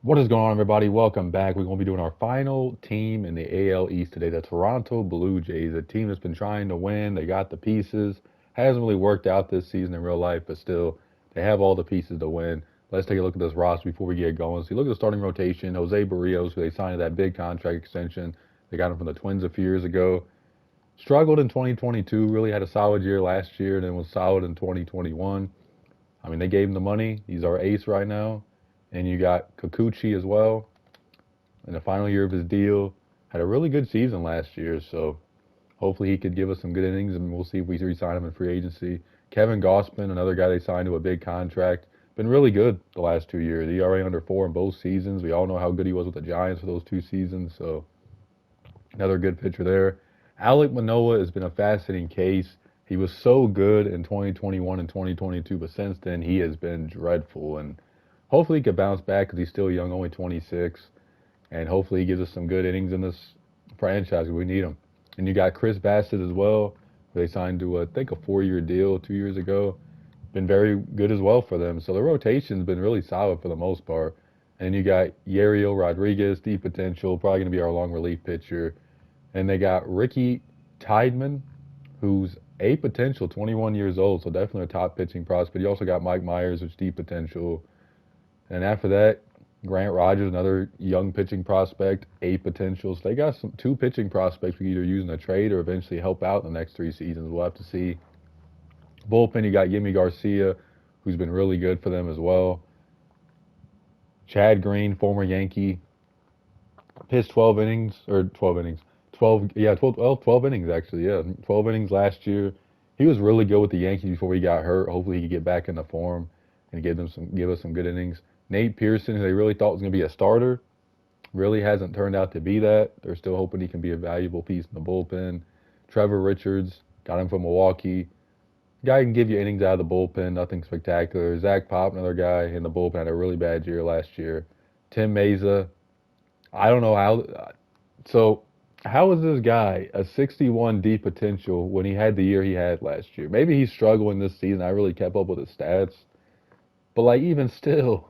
What is going on, everybody? Welcome back. We're going to be doing our final team in the AL East today, the Toronto Blue Jays, a team that's been trying to win. They got the pieces. Hasn't really worked out this season in real life, but still, they have all the pieces to win. Let's take a look at this roster before we get going. So you look at the starting rotation. Jose Barrios, who they signed that big contract extension. They got him from the Twins a few years ago. Struggled in 2022. Really had a solid year last year, and then was solid in 2021. I mean, they gave him the money. He's our ace right now. And you got Kikuchi as well in the final year of his deal. Had a really good season last year, so hopefully he could give us some good innings, and we'll see if we re-sign him in free agency. Kevin Gossman, another guy they signed to a big contract, been really good the last 2 years. ERA under 4 in both seasons. We all know how good he was with the Giants for those 2 seasons, so another good pitcher there. Alek Manoah has been a fascinating case. He was so good in 2021 and 2022, but since then he has been dreadful. And hopefully he could bounce back because he's still young, only 26. And hopefully he gives us some good innings in this franchise. We need him. And you got Chris Bassett as well. They signed to, I think, a 4-year deal 2 years ago. Been very good as well for them. So the rotation's been really solid for the most part. And you got Yariel Rodriguez, deep potential, probably going to be our long relief pitcher. And they got Ricky Tideman, who's a potential 21 years old, so definitely a top pitching prospect. You also got Mike Myers, which is deep potential. And after that, Grant Rogers, another young pitching prospect, a potential. So they got some two pitching prospects we can either use in a trade or eventually help out in the next 3 seasons. We'll have to see. Bullpen, you got Yimi Garcia, who's been really good for them as well. Chad Green, former Yankee, pitched 12 innings, or 12 innings. 12, yeah, 12, well, 12 innings actually, yeah. 12 innings last year. He was really good with the Yankees before he got hurt. Hopefully he could get back into form and give us some good innings. Nate Pearson, who they really thought was going to be a starter, really hasn't turned out to be that. They're still hoping he can be a valuable piece in the bullpen. Trevor Richards, got him from Milwaukee. Guy can give you innings out of the bullpen, nothing spectacular. Zach Pop, another guy in the bullpen, had a really bad year last year. Tim Meza, I don't know how. So, how is this guy a 61 D potential when he had the year he had last year? Maybe he's struggling this season. I really kept up with his stats, but like even still,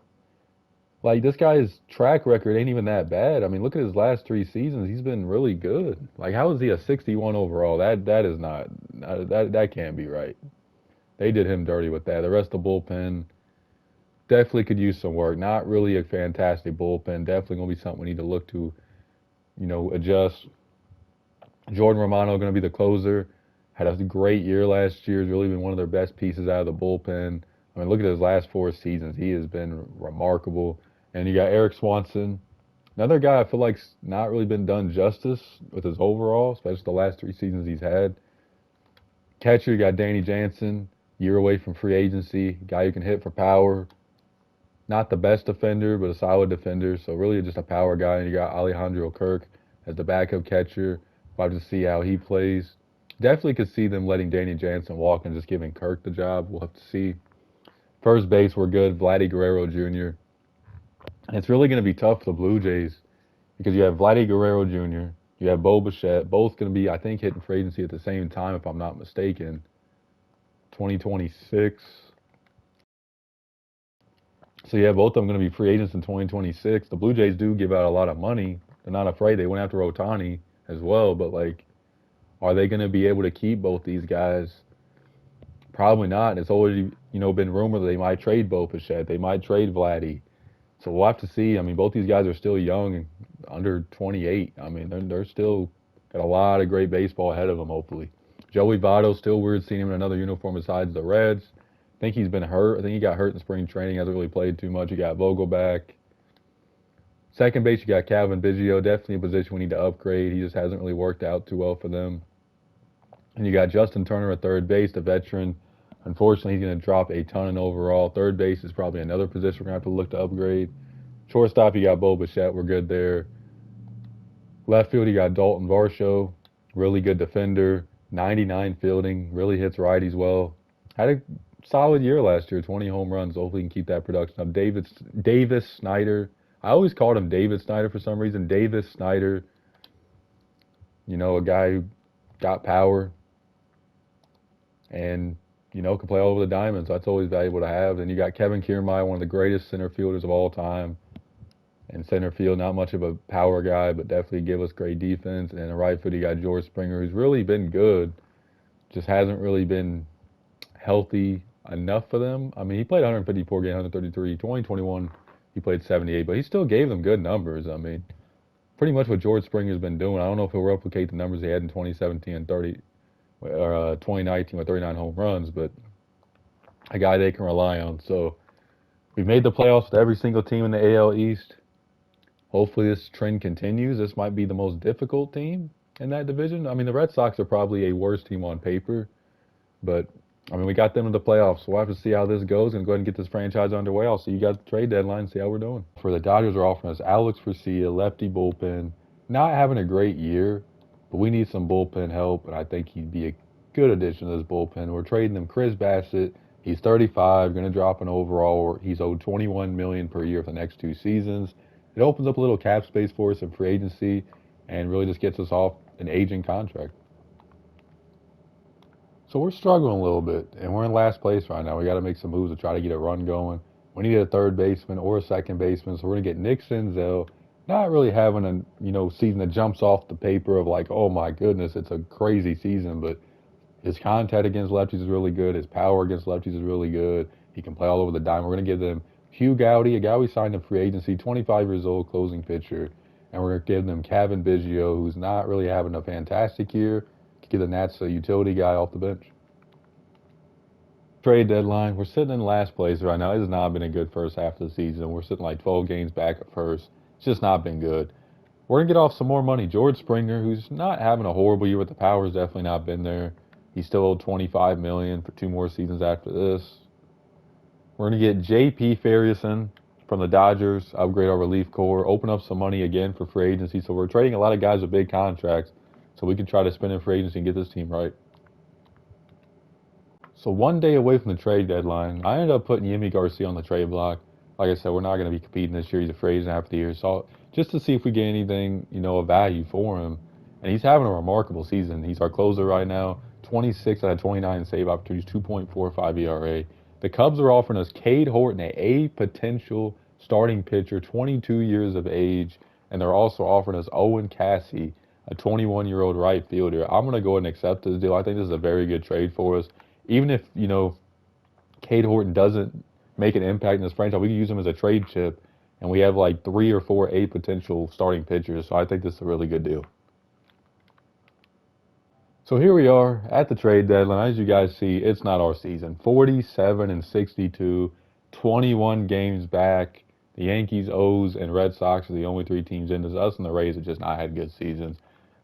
like this guy's track record ain't even that bad. I mean, look at his last 3 seasons. He's been really good. Like, how is he a 61 overall? That is not that can't be right. They did him dirty with that. The rest of the bullpen definitely could use some work. Not really a fantastic bullpen. Definitely gonna be something we need to look to, adjust. Jordan Romano going to be the closer. Had a great year last year. Has really been one of their best pieces out of the bullpen. I mean, look at his last 4 seasons. He has been remarkable. And you got Eric Swanson, another guy I feel like's not really been done justice with his overall, especially the last 3 seasons he's had. Catcher, you got Danny Jansen, year away from free agency. Guy who can hit for power. Not the best defender, but a solid defender. So really just a power guy. And you got Alejandro Kirk as the backup catcher. We'll have to see how he plays. Definitely could see them letting Danny Jansen walk and just giving Kirk the job. We'll have to see. First base, we're good. Vladdy Guerrero Jr. And it's really going to be tough for the Blue Jays because you have Vladdy Guerrero Jr., you have Bo Bichette, both going to be, I think, hitting free agency at the same time, if I'm not mistaken. 2026. So yeah, both of them going to be free agents in 2026. The Blue Jays do give out a lot of money. They're not afraid. They went after Otani as well, but like, are they going to be able to keep both these guys? Probably not. It's already, been rumored that they might trade Bo Bichette. They might trade Vladdy. So we'll have to see. I mean, both these guys are still young, under 28. I mean, they're still got a lot of great baseball ahead of them, hopefully. Joey Votto, still weird seeing him in another uniform besides the Reds. I think he's been hurt. I think he got hurt in spring training. Hasn't really played too much. You got Vogelback. Second base, you got Calvin Biggio. Definitely a position we need to upgrade. He just hasn't really worked out too well for them. And you got Justin Turner at third base, the veteran. Unfortunately, he's going to drop a ton in overall. Third base is probably another position we're going to have to look to upgrade. Shortstop, you got Bo Bichette. We're good there. Left field, you got Dalton Varsho. Really good defender. 99 fielding. Really hits righties well. Had a solid year last year. 20 home runs. Hopefully, he can keep that production up. Davis Snyder. I always called him David Snyder for some reason. Davis Snyder. A guy who got power and can play all over the diamonds. That's always valuable to have. Then you got Kevin Kiermaier, one of the greatest center fielders of all time. In center field, not much of a power guy, but definitely give us great defense. And in right field, you got George Springer, who's really been good, just hasn't really been healthy enough for them. I mean, he played 154 games, 133, 2021. He played 78, but he still gave them good numbers. I mean, pretty much what George Springer's been doing. I don't know if he'll replicate the numbers he had in 2017 and 30 or 2019 with 39 home runs, but a guy they can rely on. So we've made the playoffs with every single team in the AL East. Hopefully this trend continues. This might be the most difficult team in that division. I mean, the Red Sox are probably a worse team on paper, but I mean, we got them in the playoffs, so we'll have to see how this goes and go ahead and get this franchise underway. I'll see you guys at the trade deadline, see how we're doing. For the Dodgers, are offering us Alex Garcia, lefty bullpen. Not having a great year, but we need some bullpen help, and I think he'd be a good addition to this bullpen. We're trading him Chris Bassett. He's 35, going to drop an overall. He's owed $21 million per year for the next 2 seasons. It opens up a little cap space for us in free agency, and really just gets us off an aging contract. So we're struggling a little bit, and we're in last place right now. We got to make some moves to try to get a run going. We need a third baseman or a second baseman, so we're gonna get Nick Senzel. Not really having a season that jumps off the paper of like, oh my goodness, it's a crazy season, but his contact against lefties is really good. His power against lefties is really good. He can play all over the dime. We're gonna give them Hugh Gowdy, a guy we signed in free agency, 25 years old, closing pitcher, and we're gonna give them Kevin Biggio, who's not really having a fantastic year. Give the Nats a utility guy off the bench. Trade deadline, we're sitting in last place right now. It has not been a good first half of the season. We're sitting like 12 games back at first. It's just not been good. We're going to get off some more money. George Springer, who's not having a horrible year, but the power's definitely not been there. He's still owed $25 million for 2 more seasons after this. We're going to get J.P. Ferguson from the Dodgers, upgrade our relief core, open up some money again for free agency. So we're trading a lot of guys with big contracts so we can try to spend in free agency and get this team right. So 1 day away from the trade deadline, I ended up putting Yimi Garcia on the trade block. Like I said, we're not going to be competing this year. He's a free agent after the year. So just to see if we get anything, of value for him. And he's having a remarkable season. He's our closer right now. 26 out of 29 save opportunities, 2.45 ERA. The Cubs are offering us Cade Horton, a potential starting pitcher, 22 years of age. And they're also offering us Owen Cassie, a 21-year-old right fielder. I'm going to go ahead and accept this deal. I think this is a very good trade for us. Even if, Cade Horton doesn't make an impact in this franchise, we can use him as a trade chip, and we have like 3 or 4 potential starting pitchers. So I think this is a really good deal. So here we are at the trade deadline. As you guys see, it's not our season. 47 and 62, 21 games back. The Yankees, O's, and Red Sox are the only 3 teams in this. Us and the Rays have just not had good seasons.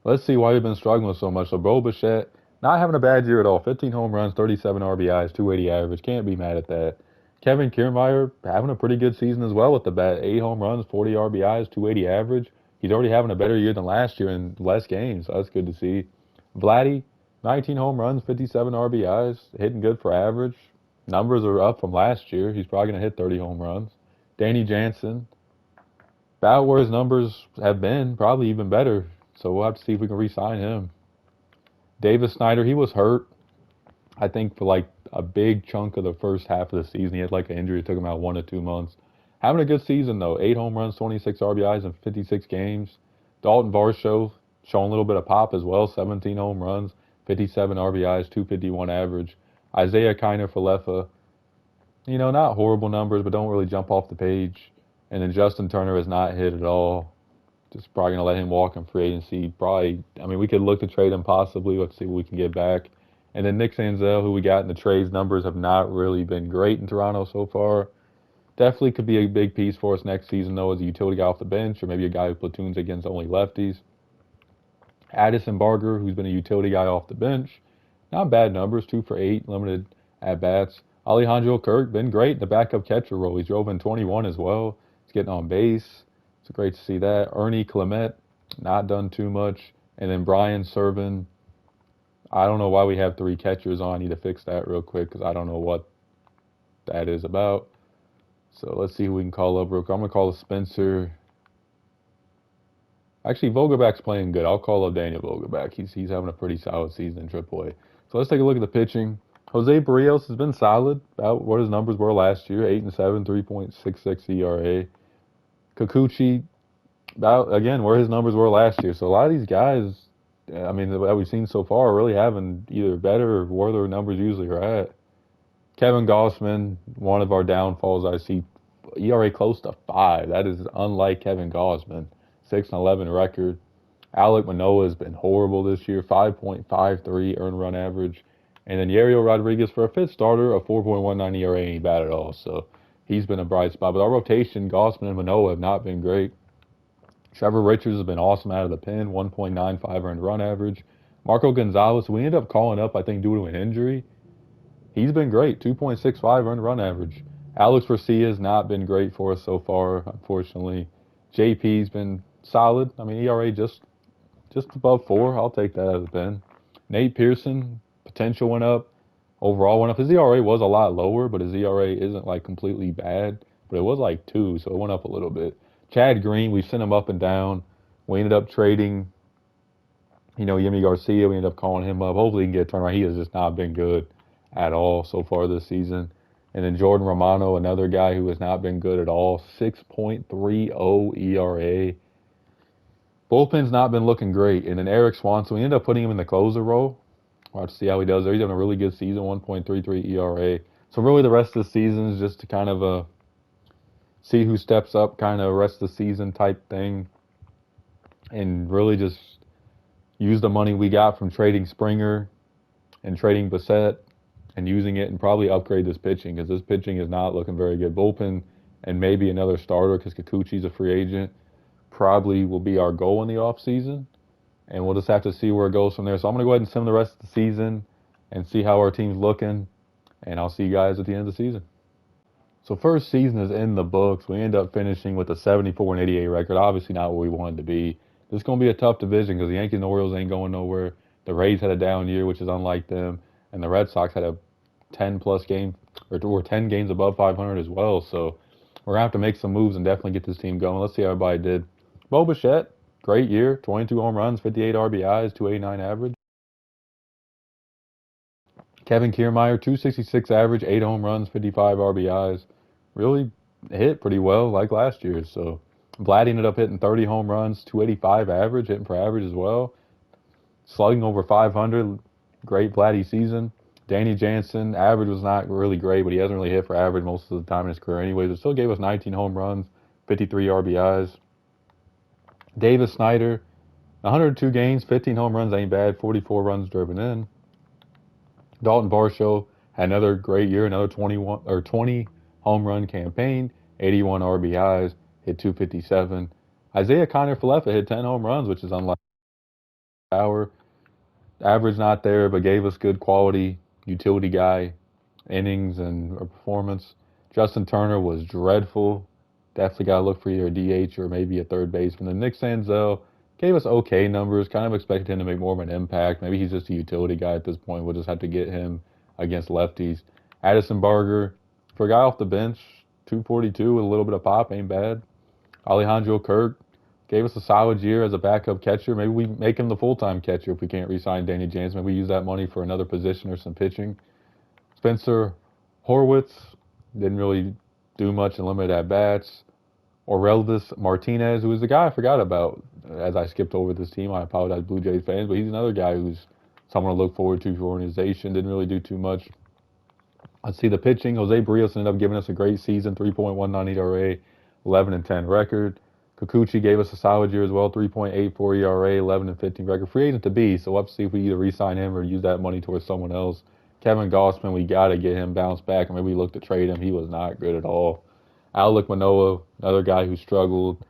Let's see why we've been struggling so much. So Bo Bichette, not having a bad year at all. 15 home runs, 37 RBIs, 280 average. Can't be mad at that. Kevin Kiermaier having a pretty good season as well with the bat. 8 home runs, 40 RBIs, 280 average. He's already having a better year than last year in less games, so that's good to see. Vladdy, 19 home runs, 57 RBIs, hitting good for average. Numbers are up from last year. He's probably going to hit 30 home runs. Danny Jansen, about where his numbers have been, probably even better. So we'll have to see if we can re-sign him. Davis Snyder, he was hurt, I think, for like a big chunk of the first half of the season. He had like an injury that took him out 1 to 2 months. Having a good season, though. 8 home runs, 26 RBIs in 56 games. Dalton Varsho showing a little bit of pop as well. 17 home runs, 57 RBIs, 251 average. Isaiah Kiner Falefa, not horrible numbers, but don't really jump off the page. And then Justin Turner has not hit at all. Just probably going to let him walk in free agency. We could look to trade him possibly. Let's see what we can get back. And then Nick Senzel, who we got in the trades, numbers have not really been great in Toronto so far. Definitely could be a big piece for us next season, though, as a utility guy off the bench, or maybe a guy who platoons against only lefties. Addison Barger, who's been a utility guy off the bench. Not bad numbers, 2 for 8, limited at-bats. Alejandro Kirk, been great in the backup catcher role. He's drove in 21 as well. He's getting on base. It's great to see that. Ernie Clement, not done too much. And then Brian Servin. I don't know why we have 3 catchers on. I need to fix that real quick because I don't know what that is about. So let's see who we can call up real quick. I'm going to call up Spencer. Actually, Vogelback's playing good. I'll call up Daniel Vogelback. He's having a pretty solid season in AAA. So let's take a look at the pitching. Jose Barrios has been solid, about what his numbers were last year. 8 and 7, 3.66 ERA. Kikuchi, about again where his numbers were last year. So a lot of these guys, I mean, that we've seen so far, are really having either better or where their numbers usually are at. Kevin Gossman, one of our downfalls, I see ERA close to 5. That is unlike Kevin Gossman. 6-11 record. Alek Manoah has been horrible this year. 5.53 earned run average. And then Yariel Rodriguez, for a fifth starter, a 4.19 ERA ain't bad at all. So he's been a bright spot. But our rotation, Gossman and Manoah have not been great. Trevor Richards has been awesome out of the pen, 1.95 earned run average. Marco Gonzalez, we ended up calling up, I think, due to an injury. He's been great, 2.65 earned run average. Alex Garcia has not been great for us so far, unfortunately. JP's been solid. I mean, ERA just above 4. I'll take that as a pen. Nate Pearson, potential went up. Overall went up. His ERA was a lot lower, but his ERA isn't like completely bad. But it was like 2, so it went up a little bit. Chad Green, we sent him up and down. We ended up trading, Yimi Garcia. We ended up calling him up. Hopefully he can get a turnaround. He has just not been good at all so far this season. And then Jordan Romano, another guy who has not been good at all, 6.30 ERA. Bullpen's not been looking great. And then Eric Swanson, we ended up putting him in the closer role. We'll have to see how he does there. He's having a really good season, 1.33 ERA. So really the rest of the season is just to kind of see who steps up, kind of rest of the season type thing. And really just use the money we got from trading Springer and trading Bassett and using it and probably upgrade this pitching because this pitching is not looking very good. Bullpen and maybe another starter because Kikuchi's a free agent probably will be our goal in the offseason. And we'll just have to see where it goes from there. So I'm going to go ahead and sim the rest of the season and see how our team's looking. And I'll see you guys at the end of the season. So first season is in the books. We end up finishing with a 74-88 record. Obviously not where we wanted to be. This is going to be a tough division because the Yankees and the Orioles ain't going nowhere. The Rays had a down year, which is unlike them. And the Red Sox had a 10-plus game, or 10 games above 500 as well. So we're going to have to make some moves and definitely get this team going. Let's see how everybody did. Bo Bichette, great year. 22 home runs, 58 RBIs, 289 average. Kevin Kiermaier, 266 average, 8 home runs, 55 RBIs. Really hit pretty well like last year. So Vladdy ended up hitting 30 home runs, 285 average, hitting for average as well. Slugging over 500, great Vladdy season. Danny Jansen, average was not really great, but he hasn't really hit for average most of the time in his career anyways. It still gave us 19 home runs, 53 RBIs. Davis Snyder, 102 games, 15 home runs ain't bad, 44 runs driven in. Dalton Varsho had another great year, another 20 home run campaign, 81 RBIs, hit 257. Isaiah Kiner-Falefa hit 10 home runs, which is unlike power. Average not there, but gave us good quality utility guy innings and performance. Justin Turner was dreadful. Definitely got to look for either a DH or maybe a third baseman. Then Nick Senzel gave us okay numbers. Kind of expected him to make more of an impact. Maybe he's just a utility guy at this point. We'll just have to get him against lefties. Addison Barger, for a guy off the bench, 242 with a little bit of pop, ain't bad. Alejandro Kirk gave us a solid year as a backup catcher. Maybe we make him the full-time catcher if we can't re-sign Danny Jansen. Maybe we use that money for another position or some pitching. Spencer Horwitz didn't really do much in limited at-bats. Orelvis Martinez, who is the guy I forgot about as I skipped over this team. I apologize, Blue Jays fans, but he's another guy who's someone to look forward to for organization. Didn't really do too much. Let's see the pitching. Jose Barrios ended up giving us a great season, 3.19 ERA, 11-10 record. Kikuchi gave us a solid year as well, 3.84 ERA, 11-15 record. Free agent to be, so we'll have to see if we either re-sign him or use that money towards someone else. Kevin Gossman, we got to get him bounced back, and maybe we look to trade him. He was not good at all. Alek Manoah, another guy who struggled,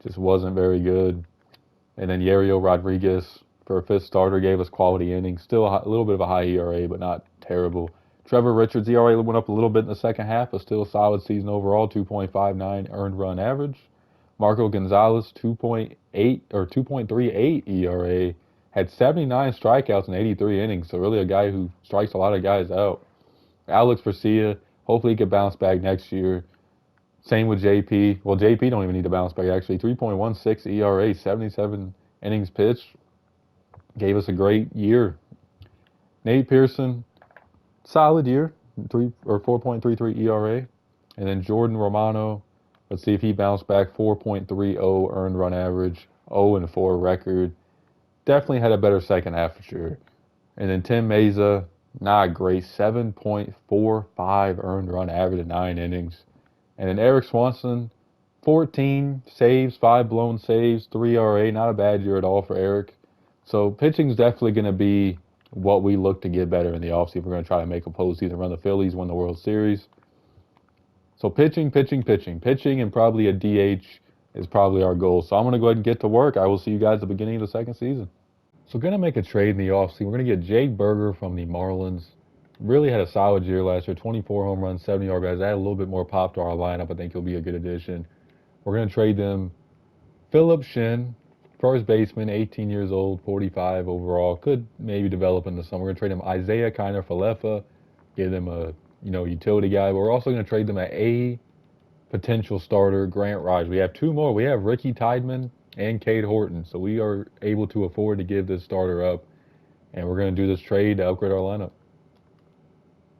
just wasn't very good. And then Yariel Rodriguez, for a fifth starter, gave us quality innings. Still a little bit of a high ERA, but not terrible. Trevor Richards' ERA went up a little bit in the second half, but still a solid season overall, 2.59 earned run average. Marco Gonzalez, 2.38 ERA, had 79 strikeouts in 83 innings, so really a guy who strikes a lot of guys out. Alex Garcia, hopefully he could bounce back next year. Same with JP. Well, JP don't even need to bounce back, actually. 3.16 ERA, 77 innings pitched. Gave us a great year. Nate Pearson, solid year, 4.33 ERA. And then Jordan Romano, Let's see if he bounced back. 4.30 earned run average, 0-4 record. Definitely had a better second half for sure. And then Tim Mesa, not great. 7.45 earned run average in 9 innings. And then Eric Swanson, 14 saves, 5 blown saves, 3 RA. Not a bad year at all for Eric. So pitching's definitely going to be what we look to get better in the offseason. We're going to try to make a postseason run. The Phillies win the World Series. So pitching, and probably a DH is probably our goal. So I'm going to go ahead and get to work. I will see you guys at the beginning of the second season. So going to make a trade in the offseason. We're going to get Jake Burger from the Marlins. Really had a solid year last year. 24 home runs, 70 RBIs. Add a little bit more pop to our lineup. I think he'll be a good addition. We're going to trade them Philip Shin, first baseman, 18 years old, 45 overall. Could maybe develop in the summer. We're going to trade him Isaiah Kiner-Falefa, give them a utility guy. But we're also going to trade them a potential starter, Grant Raj. We have two more. We have Ricky Tideman and Cade Horton. So we are able to afford to give this starter up. And we're going to do this trade to upgrade our lineup.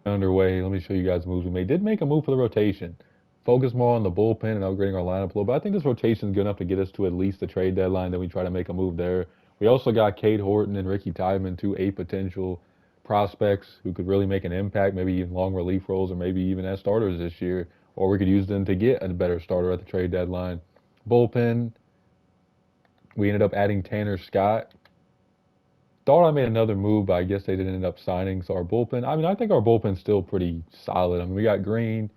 Underway. Let me show you guys the moves we made. Did make a move for the rotation. Focus more on the bullpen and upgrading our lineup a little bit. I think this rotation is good enough to get us to at least the trade deadline. Then we try to make a move there. We also got Cade Horton and Ricky Tideman, two potential prospects who could really make an impact, maybe even long relief roles or maybe even as starters this year. Or we could use them to get a better starter at the trade deadline. Bullpen, we ended up adding Tanner Scott. Thought I made another move, but I guess they didn't end up signing. So our bullpen, I think our bullpen's still pretty solid. We got Green,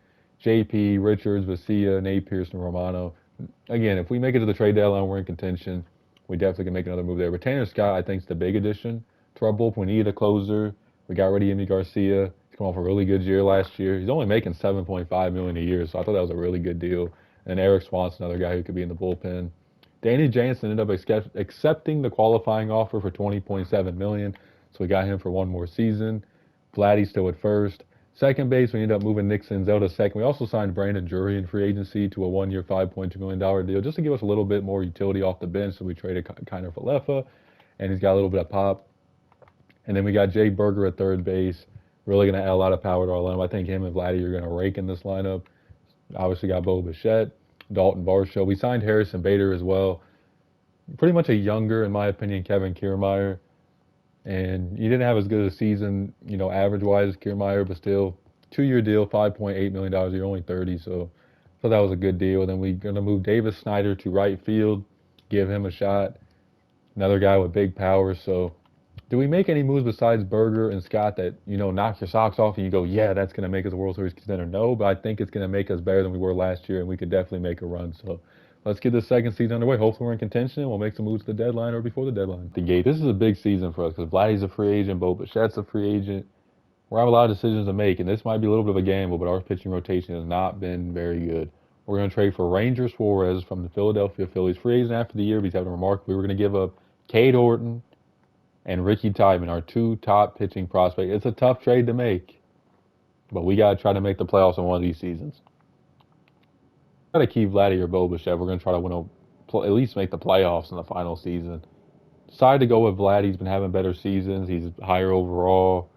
JP, Richards, Vesia, Nate Pearson, Romano. Again, if we make it to the trade deadline, we're in contention. We definitely can make another move there. But Tanner Scott, I think, is the big addition to our bullpen. We needed a closer. We got rid of Yimi Garcia. He's come off a really good year last year. He's only making $7.5 million a year, so I thought that was a really good deal. And Eric Swanson, another guy who could be in the bullpen. Danny Jansen ended up accepting the qualifying offer for $20.7 million, so we got him for one more season. Vladdy's still at first. Second base, we ended up moving Nick Senzel to second. We also signed Brandon Drury in free agency to a one-year, $5.2 million deal just to give us a little bit more utility off the bench. So we traded Kiner-Falefa, and he's got a little bit of pop. And then we got Jay Berger at third base. Really going to add a lot of power to our lineup. I think him and Vladdy are going to rake in this lineup. Obviously got Bo Bichette, Dalton Varsho. We signed Harrison Bader as well. Pretty much a younger, in my opinion, Kevin Kiermaier. And he didn't have as good a season, average-wise as Kiermaier, but still, 2-year deal, $5.8 million a year, only 30, so I thought that was a good deal. Then we're going to move Davis Snyder to right field, give him a shot. Another guy with big power. So do we make any moves besides Berger and Scott that, knock your socks off and you go, yeah, that's going to make us a World Series contender? No, but I think it's going to make us better than we were last year, and we could definitely make a run. So let's get this second season underway. Hopefully we're in contention and we'll make some moves to the deadline or before the deadline. The gate. This is a big season for us because Vladdy's a free agent, Bo Bichette's a free agent. We have a lot of decisions to make, and this might be a little bit of a gamble, but our pitching rotation has not been very good. We're going to trade for Ranger Suarez from the Philadelphia Phillies. Free agent after the year, but he's having a remarkable. We're going to give up Cade Horton and Ricky Tideman, our two top pitching prospects. It's a tough trade to make, but we got to try to make the playoffs in one of these seasons. Got to keep Vladdy or Bo Bichette. We're going to try to at least make the playoffs in the final season. Decided to go with Vladdy. He's been having better seasons. He's higher overall.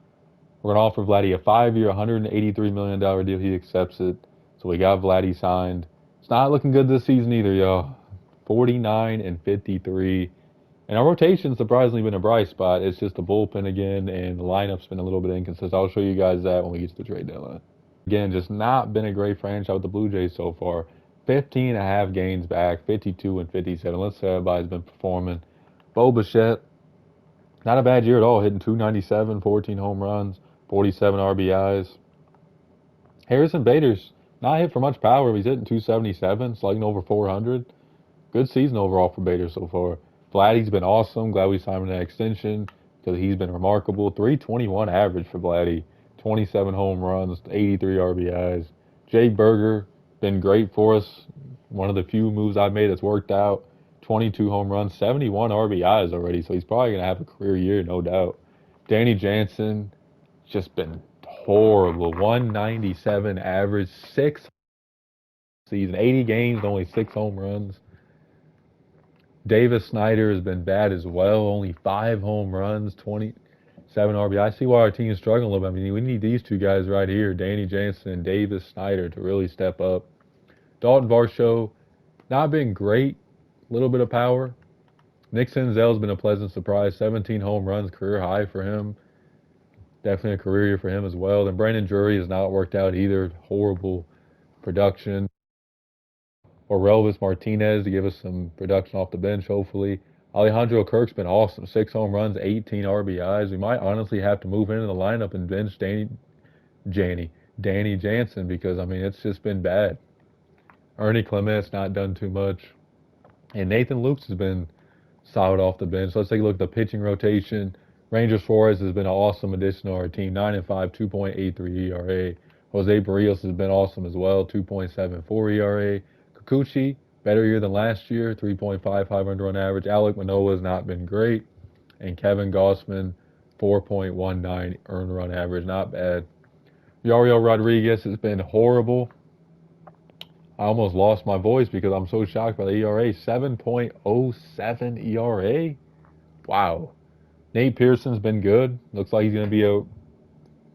We're going to offer Vladdy a 5-year, $183 million deal. He accepts it. So we got Vladdy signed. It's not looking good this season either, y'all. 49-53. And our rotation's surprisingly been a bright spot. It's just the bullpen again, and the lineup's been a little bit inconsistent. I'll show you guys that when we get to the trade deadline. Again, just not been a great franchise with the Blue Jays so far. 15.5 games back, 52-57. Let's say everybody's been performing. Bo Bichette, not a bad year at all, hitting 297, 14 home runs, 47 RBIs. Harrison Bader's not hit for much power, but he's hitting 277, slugging over 400. Good season overall for Bader so far. Vladdy's been awesome. Glad we signed him an extension because he's been remarkable. 321 average for Vladdy, 27 home runs, 83 RBIs. Jay Berger, been great for us. One of the few moves I've made that's worked out. 22 home runs, 71 RBIs already, so he's probably going to have a career year, no doubt. Danny Jansen, just been horrible. 197 average, 6 season, 80 games, only 6 home runs. Davis Snyder has been bad as well, only 5 home runs, 27 RBI. I see why our team is struggling a little bit. We need these two guys right here, Danny Jansen and Davis Snyder, to really step up. Dalton Varsho, not been great. A little bit of power. Nick Senzel's been a pleasant surprise. 17 home runs, career high for him. Definitely a career year for him as well. And Brandon Drury has not worked out either. Horrible production. Or Relvis Martinez to give us some production off the bench, hopefully. Alejandro Kirk's been awesome. 6 home runs, 18 RBIs. We might honestly have to move into the lineup and bench Danny Jansen because, I mean, it's just been bad. Ernie Clement's not done too much. And Nathan Lukes has been solid off the bench. So let's take a look at the pitching rotation. Rangers Flores has been an awesome addition to our team. 9-5, 2.83 ERA. Jose Barrios has been awesome as well. 2.74 ERA. Kikuchi, better year than last year. 3.55 earned run average. Alek Manoah has not been great. And Kevin Gossman, 4.19 earned run average. Not bad. Yariel Rodriguez has been horrible. I almost lost my voice because I'm so shocked by the ERA. 7.07 ERA? Wow. Nate Pearson's been good. Looks like he's going to be a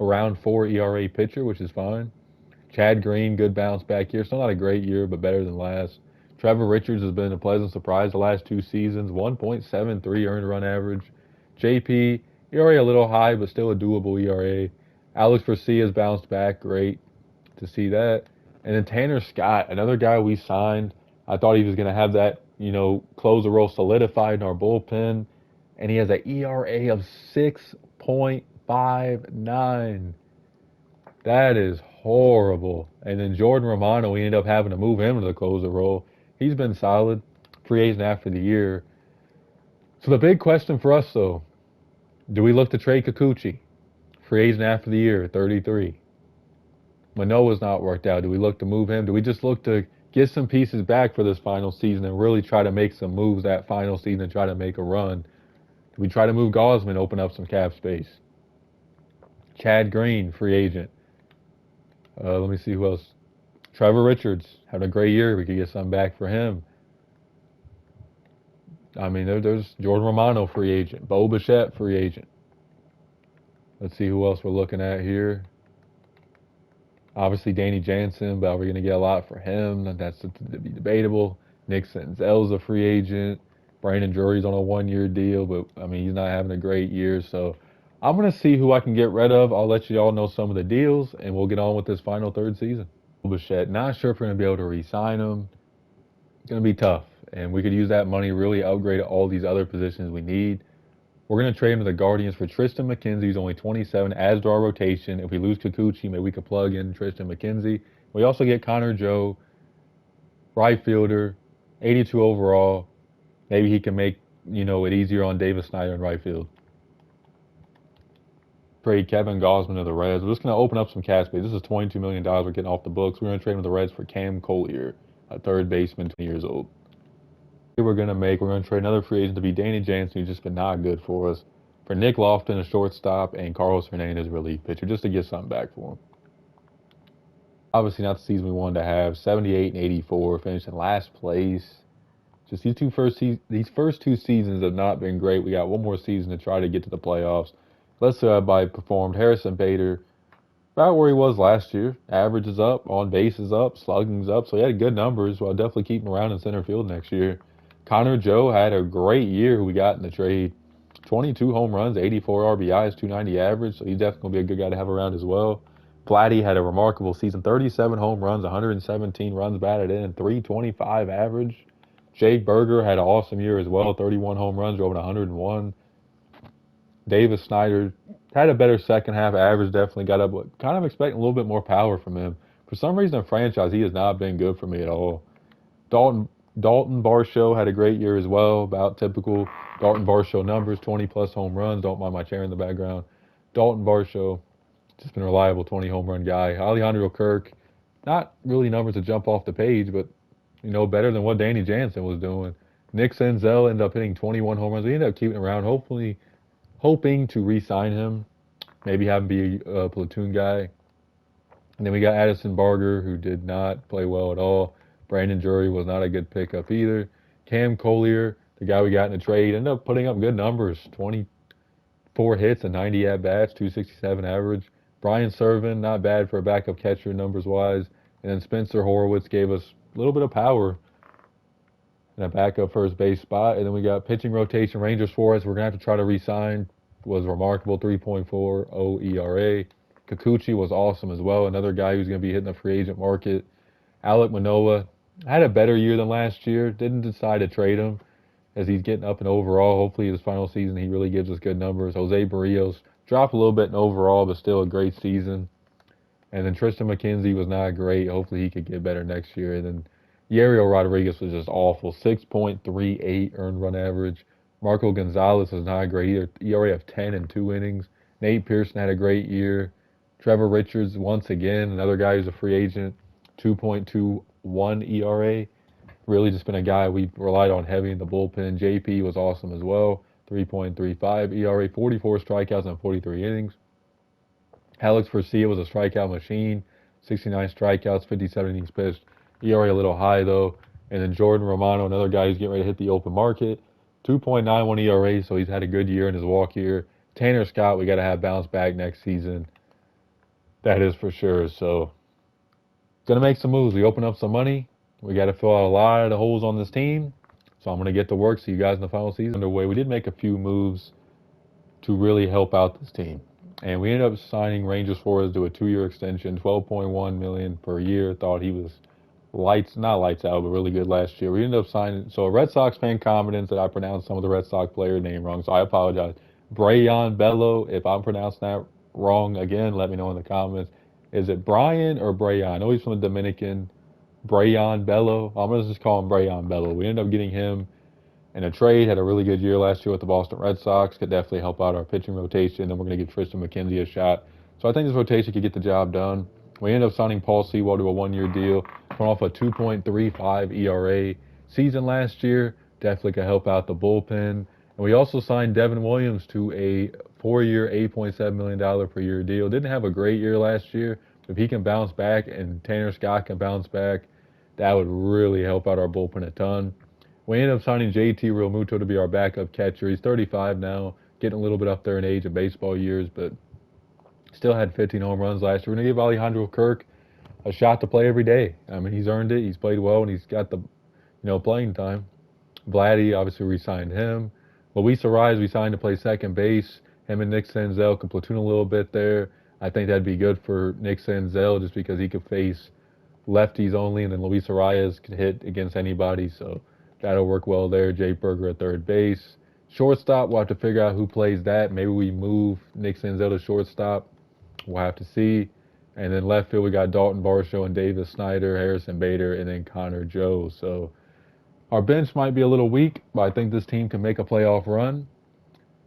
around 4 ERA pitcher, which is fine. Chad Green, good bounce back here. Still not a great year, but better than last. Trevor Richards has been a pleasant surprise the last 2 seasons. 1.73 earned run average. JP, ERA a little high, but still a doable ERA. Alex Garcia's bounced back. Great to see that. And then Tanner Scott, another guy we signed. I thought he was going to have that, closer role solidified in our bullpen. And he has an ERA of 6.59. That is horrible. And then Jordan Romano, we ended up having to move him to the closer role. He's been solid. Free agent after the year. So the big question for us, though, do we look to trade Kikuchi? Free agent after the year, 33. Manoah's not worked out. Do we look to move him? Do we just look to get some pieces back for this final season and really try to make some moves that final season and try to make a run? Do we try to move Gosman, open up some cap space? Chad Green, free agent. Let me see who else. Trevor Richards, having a great year. We could get something back for him. I mean, there's Jordan Romano, free agent. Bo Bichette, free agent. Let's see who else we're looking at here. Obviously, Danny Jansen, but we're going to get a lot for him. That's to be debatable. Nick Senzel's a free agent. Brandon Drury's on a 1-year deal, but, I mean, he's not having a great year. So I'm going to see who I can get rid of. I'll let you all know some of the deals, and we'll get on with this final third season. Bichette, not sure if we're going to be able to re-sign him. It's going to be tough, and we could use that money to really upgrade all these other positions we need. We're going to trade him to the Guardians for Tristan McKenzie, who's only 27, adds to our rotation. If we lose Kikuchi, maybe we could plug in Tristan McKenzie. We also get Connor Joe, right fielder, 82 overall. Maybe he can make, it easier on Davis Snyder in right field. Trade Kevin Gosman to the Reds. We're just going to open up some cap space. This is $22 million we're getting off the books. We're going to trade him to the Reds for Cam Collier, a third baseman, 20 years old. We're going to trade another free agent to be Danny Jansen, who's just been not good for us, for Nick Lofton, a shortstop, and Carlos Hernandez, relief pitcher, just to get something back for him. Obviously not the season we wanted to have. 78 and 84, finished in last place. Just these first 2 seasons have not been great. We got one more season to try to get to the playoffs. Let's see how everybody performed. Harrison Bader, about where he was last year. Average is up, on base is up, slugging's up. So he had good numbers. So I'll definitely keep him around in center field next year. Connor Joe had a great year who we got in the trade. 22 home runs, 84 RBIs, 290 average. So he's definitely going to be a good guy to have around as well. Vladdy had a remarkable season. 37 home runs, 117 runs batted in, 325 average. Jake Berger had an awesome year as well. 31 home runs, drove 101. Davis Snyder had a better second half. Average definitely got up. But kind of expecting a little bit more power from him. For some reason in franchise, he has not been good for me at all. Dalton Varsho had a great year as well. About typical Dalton Varsho numbers, 20-plus home runs. Don't mind my chair in the background. Dalton Varsho, just been a reliable 20-home run guy. Alejandro Kirk, not really numbers to jump off the page, but, better than what Danny Jansen was doing. Nick Senzel ended up hitting 21 home runs. We ended up keeping him around, hoping to re-sign him, maybe have him be a platoon guy. And then we got Addison Barger, who did not play well at all. Brandon Drury was not a good pickup either. Cam Collier, the guy we got in the trade, ended up putting up good numbers, 24 hits and 90 at-bats, 267 average. Brian Servin, not bad for a backup catcher numbers-wise. And then Spencer Horwitz gave us a little bit of power in a backup first base spot. And then we got pitching rotation. Rangers for us. We're going to have to try to re-sign. Was remarkable, 3.40 ERA. Kikuchi was awesome as well. Another guy who's going to be hitting the free agent market. Alek Manoah had a better year than last year. Didn't decide to trade him as he's getting up in overall. Hopefully his final season he really gives us good numbers. Jose Barrios dropped a little bit in overall, but still a great season. And then Tristan McKenzie was not great. Hopefully he could get better next year. And then Yariel Rodriguez was just awful. 6.38 earned run average. Marco Gonzalez was not great either. ERA of 10 in 2 innings. Nate Pearson had a great year. Trevor Richards, once again, another guy who's a free agent, 2.21 ERA. Really just been a guy we relied on heavy in the bullpen. JP was awesome as well, 3.35 ERA, 44 strikeouts in 43 innings. Alex Garcia was a strikeout machine, 69 strikeouts, 57 innings pitched. ERA a little high though. And then Jordan Romano, another guy who's getting ready to hit the open market, 2.91 ERA, so he's had a good year in his walk year. Tanner Scott, we got to have bounce back next season. That is for sure. So, going to make some moves. We open up some money. We got to fill out a lot of the holes on this team. So I'm going to get to work. See you guys in the final season underway. We did make a few moves to really help out this team. And we ended up signing Rangers Flores to a 2-year extension, $12.1 million per year. Thought he was not lights out, but really good last year. We ended up signing, so a Red Sox fan confidence that I pronounced some of the Red Sox player name wrong, so I apologize. Brayan Bello, if I'm pronouncing that wrong, again, let me know in the comments. Is it Brian or Brayan? I know he's from the Dominican. Brayan Bello. I'm going to just call him Brayan Bello. We ended up getting him in a trade. Had a really good year last year with the Boston Red Sox. Could definitely help out our pitching rotation. Then we're going to give Tristan McKenzie a shot. So I think this rotation could get the job done. We ended up signing Paul Sewell to a 1-year deal. Coming off a 2.35 ERA season last year. Definitely could help out the bullpen. And we also signed Devin Williams to a 4-year, $8.7 million per year deal. Didn't have a great year last year. If he can bounce back and Tanner Scott can bounce back, that would really help out our bullpen a ton. We ended up signing JT Realmuto to be our backup catcher. He's 35 now, getting a little bit up there in age of baseball years, but still had 15 home runs last year. We're going to give Alejandro Kirk a shot to play every day. I mean, he's earned it. He's played well, and he's got the playing time. Vladdy, obviously, we signed him. Luis Arraez, we signed to play second base. Him and Nick Senzel can platoon a little bit there. I think that'd be good for Nick Senzel just because he could face lefties only, and then Luis Arraez could hit against anybody, so that'll work well there. Jake Berger at third base. Shortstop, we'll have to figure out who plays that. Maybe we move Nick Senzel to shortstop. We'll have to see. And then left field, we got Dalton Varsho and Davis Snyder, Harrison Bader, and then Connor Joe. So our bench might be a little weak, but I think this team can make a playoff run.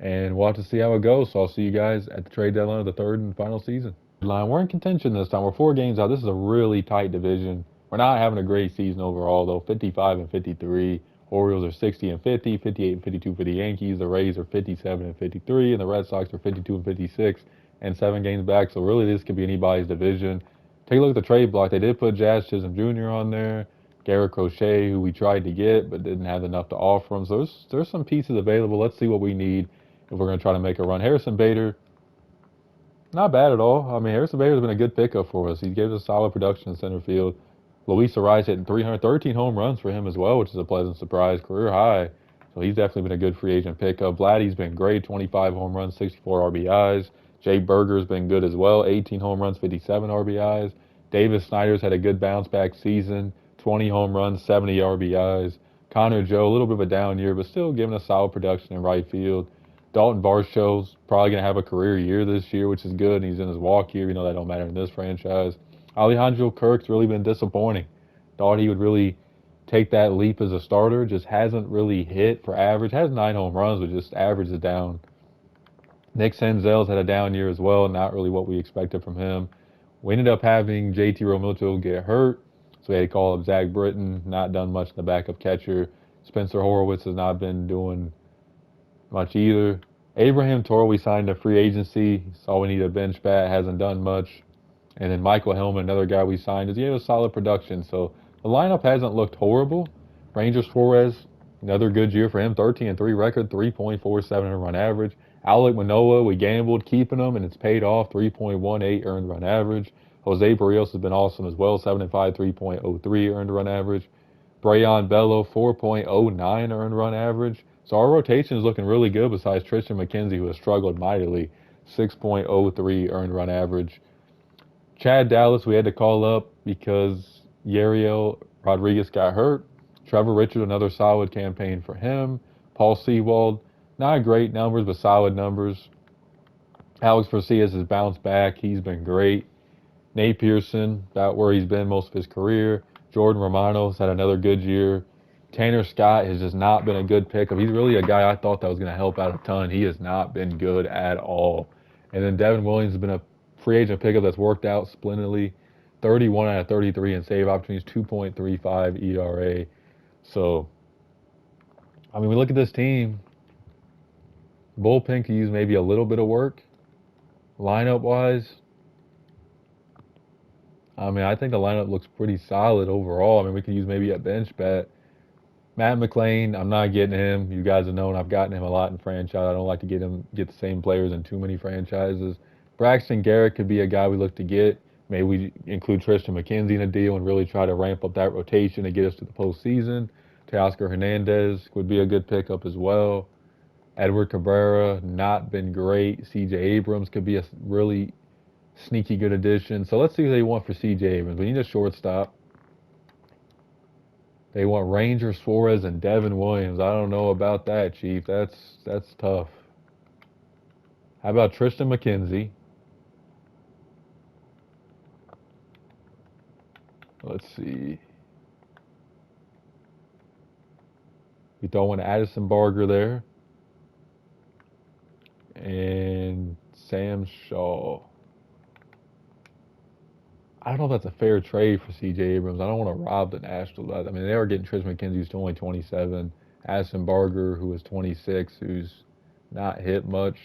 And we'll have to see how it goes. So I'll see you guys at the trade deadline of the third and final season. We're in contention this time. We're 4 games out. This is a really tight division. We're not having a great season overall, though. 55 and 53. Orioles are 60 and 50, 58 and 52 for the Yankees. The Rays are 57 and 53, and the Red Sox are 52 and 56, and 7 games back. So really, this could be anybody's division. Take a look at the trade block. They did put Jazz Chisholm Jr. on there. Garrett Crochet, who we tried to get but didn't have enough to offer him. So there's some pieces available. Let's see what we need if we're going to try to make a run. Harrison Bader, not bad at all. I mean, Harrison Bader's been a good pickup for us. He gave us solid production in center field. Luis Arraez hitting 313 home runs for him as well, which is a pleasant surprise, career high. So he's definitely been a good free agent pickup. Vladdy's been great, 25 home runs, 64 RBIs. Jay Berger's been good as well, 18 home runs, 57 RBIs. Davis Snyder's had a good bounce back season, 20 home runs, 70 RBIs. Connor Joe, a little bit of a down year, but still giving us solid production in right field. Dalton Varsho's probably going to have a career year this year, which is good. He's in his walk year. You know that don't matter in this franchise. Alejandro Kirk's really been disappointing. Thought he would really take that leap as a starter. Just hasn't really hit for average. Has 9 home runs, but just average is down. Nick Senzel's had a down year as well. Not really what we expected from him. We ended up having JT Realmuto get hurt, so we had to call up Zach Britton. Not done much in the backup catcher. Spencer Horwitz has not been doing much either. Abraham Toro, we signed a free agency. Saw we need a bench bat. Hasn't done much. And then Michael Hellman, another guy we signed, he had a solid production. So the lineup hasn't looked horrible. Rangers Flores, another good year for him. 13-3 record, 3.47 run average. Alek Manoah, we gambled keeping him, and it's paid off. 3.18 earned run average. Jose Barrios has been awesome as well, 7-5, 3.03 earned run average. Brayan Bello, 4.09 earned run average. So our rotation is looking really good besides Tristan McKenzie, who has struggled mightily, 6.03 earned run average. Chad Dallas, we had to call up because Yariel Rodriguez got hurt. Trevor Richard, another solid campaign for him. Paul Sewald, not great numbers, but solid numbers. Alex Vercias has bounced back. He's been great. Nate Pearson, about where he's been most of his career. Jordan Romano's had another good year. Tanner Scott has just not been a good pickup. He's really a guy I thought that was going to help out a ton. He has not been good at all. And then Devin Williams has been a free agent pickup that's worked out splendidly. 31 out of 33 in save opportunities, 2.35 ERA. So, I mean, we look at this team. Bullpen could use maybe a little bit of work. Lineup-wise, I mean, I think the lineup looks pretty solid overall. I mean, we could use maybe a bench bat. Matt McLean, I'm not getting him. You guys have known I've gotten him a lot in franchise. I don't like to get the same players in too many franchises. Braxton Garrett could be a guy we look to get. Maybe we include Tristan McKenzie in a deal and really try to ramp up that rotation to get us to the postseason. Teoscar Hernandez would be a good pickup as well. Edward Cabrera, not been great. C.J. Abrams could be a really sneaky good addition. So let's see who they want for C.J. Abrams. We need a shortstop. They want Ranger Suarez and Devin Williams. I don't know about that, Chief. That's tough. How about Tristan McKenzie? Let's see. We throw in Addison Barger there. And Sam Shaw. I don't know if that's a fair trade for C.J. Abrams. I don't want to rob the Nationals. I mean, they are getting Tristan McKenzie, who's only 27. Addison Barger, who is 26, who's not hit much.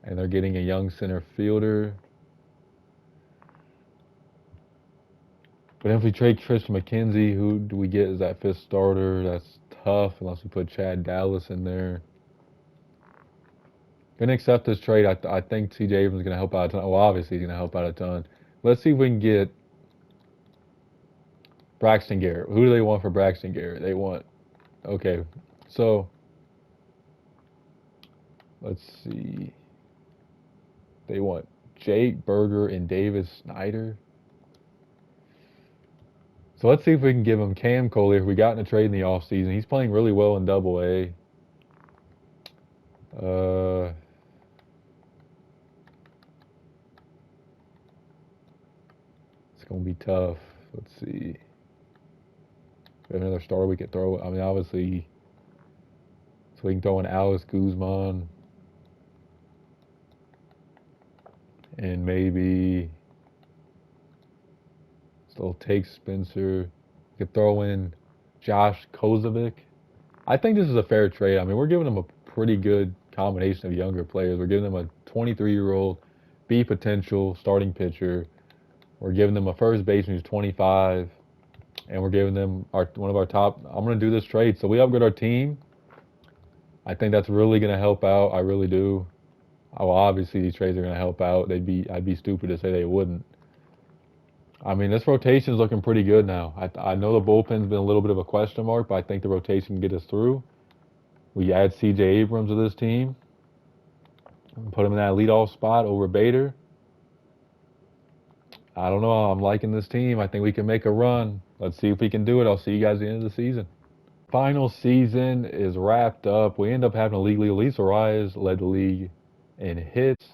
And they're getting a young center fielder. But if we trade Tristan McKenzie, who do we get as that fifth starter? That's tough unless we put Chad Dallas in there. Gonna accept this trade. I think C.J. Abrams is gonna help out a ton. Well, obviously he's gonna help out a ton. Let's see if we can get Braxton Garrett. Who do they want for Braxton Garrett? They want, okay, so let's see. They want Jake Berger and Davis Snyder. So let's see if we can give him Cam Collier, who we got in a trade in the offseason. He's playing really well in Double-A. It's going to be tough. Let's see. We have another starter we could throw. I mean, obviously, so we can throw in Alex Guzman. And maybe still take Spencer. We could throw in Josh Kozovic. I think this is a fair trade. I mean, we're giving them a pretty good combination of younger players. We're giving them a 23-year-old B potential starting pitcher. We're giving them a first baseman who's 25. And we're giving them one of our top. I'm going to do this trade. So we upgrade our team. I think that's really going to help out. I really do. Well, obviously these trades are going to help out. I'd be stupid to say they wouldn't. I mean, this rotation is looking pretty good now. I know the bullpen's been a little bit of a question mark, but I think the rotation can get us through. We add C.J. Abrams to this team. Put him in that leadoff spot over Bader. I don't know. I'm liking this team. I think we can make a run. Let's see if we can do it. I'll see you guys at the end of the season. Final season is wrapped up. We end up having a league lead. Luis Arias led the league in hits.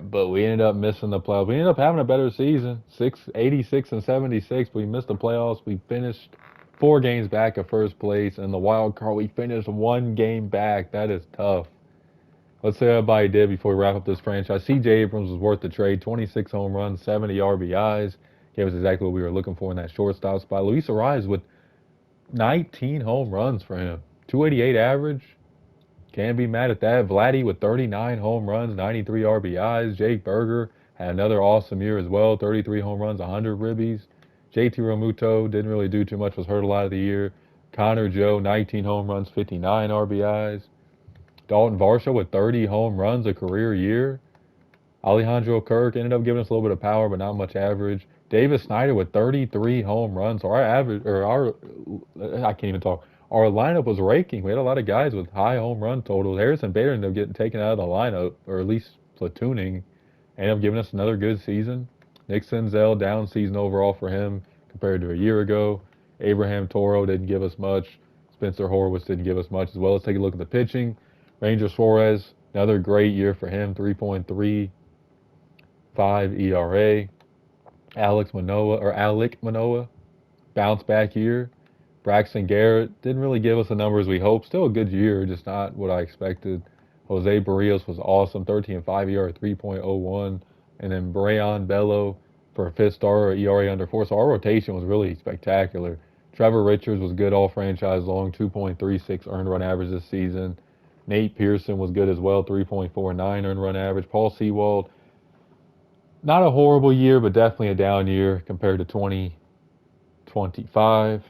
But we ended up missing the playoffs. We ended up having a better season, 86 and 76. But we missed the playoffs. We finished 4 games back of first place. And the wild card, we finished 1 game back. That is tough. Let's say everybody did before we wrap up this franchise. C.J. Abrams was worth the trade. 26 home runs, 70 RBIs. Gave us exactly what we were looking for in that shortstop spot. Luis Arias with 19 home runs for him. 288 average. Can't be mad at that. Vladdy with 39 home runs, 93 RBIs. Jake Berger had another awesome year as well. 33 home runs, 100 ribbies. JT Realmuto didn't really do too much, was hurt a lot of the year. Connor Joe, 19 home runs, 59 RBIs. Dalton Varsho with 30 home runs a career year. Alejandro Kirk ended up giving us a little bit of power, but not much average. Davis Snyder with 33 home runs. So our average, or our, I can't even talk. Our lineup was raking. We had a lot of guys with high home run totals. Harrison Bader ended up getting taken out of the lineup, or at least platooning. Ended up giving us another good season. Nick Senzel, down season overall for him compared to a year ago. Abraham Toro didn't give us much. Spencer Horwitz didn't give us much as well. Let's take a look at the pitching. Ranger Suarez, another great year for him, 3.35 ERA. Alec Manoa, bounce back year. Braxton Garrett didn't really give us the numbers we hoped. Still a good year, just not what I expected. Jose Barrios was awesome, 13.5 ERA, 3.01. And then Brayan Bello for a fifth starter, ERA under 4. So our rotation was really spectacular. Trevor Richards was good all franchise long, 2.36 earned run average this season. Nate Pearson was good as well, 3.49 earned run average. Paul Sewald, not a horrible year, but definitely a down year compared to 2025.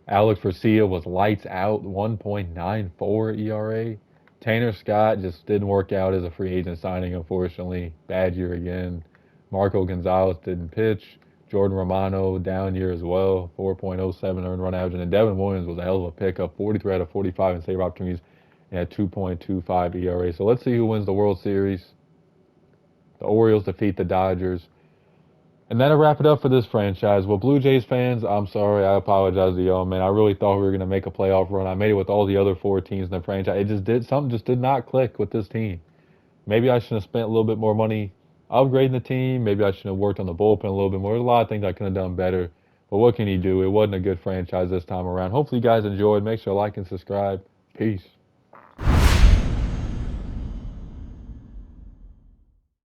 Alex Garcia was lights out, 1.94 ERA. Tanner Scott just didn't work out as a free agent signing, unfortunately. Bad year again. Marco Gonzalez didn't pitch. Jordan Romano, down year as well, 4.07 earned run average. And then Devin Williams was a hell of a pickup, 43 out of 45 in save opportunities and had 2.25 ERA. So let's see who wins the World Series. The Orioles defeat the Dodgers. And that'll wrap it up for this franchise. Well, Blue Jays fans, I'm sorry. I apologize to y'all, man. I really thought we were going to make a playoff run. I made it with all the other 4 teams in the franchise. Something just did not click with this team. Maybe I should have spent a little bit more money upgrading the team. Maybe I should have worked on the bullpen a little bit more. There's a lot of things I could have done better. But what can you do? It wasn't a good franchise this time around. Hopefully you guys enjoyed. Make sure to like and subscribe. Peace.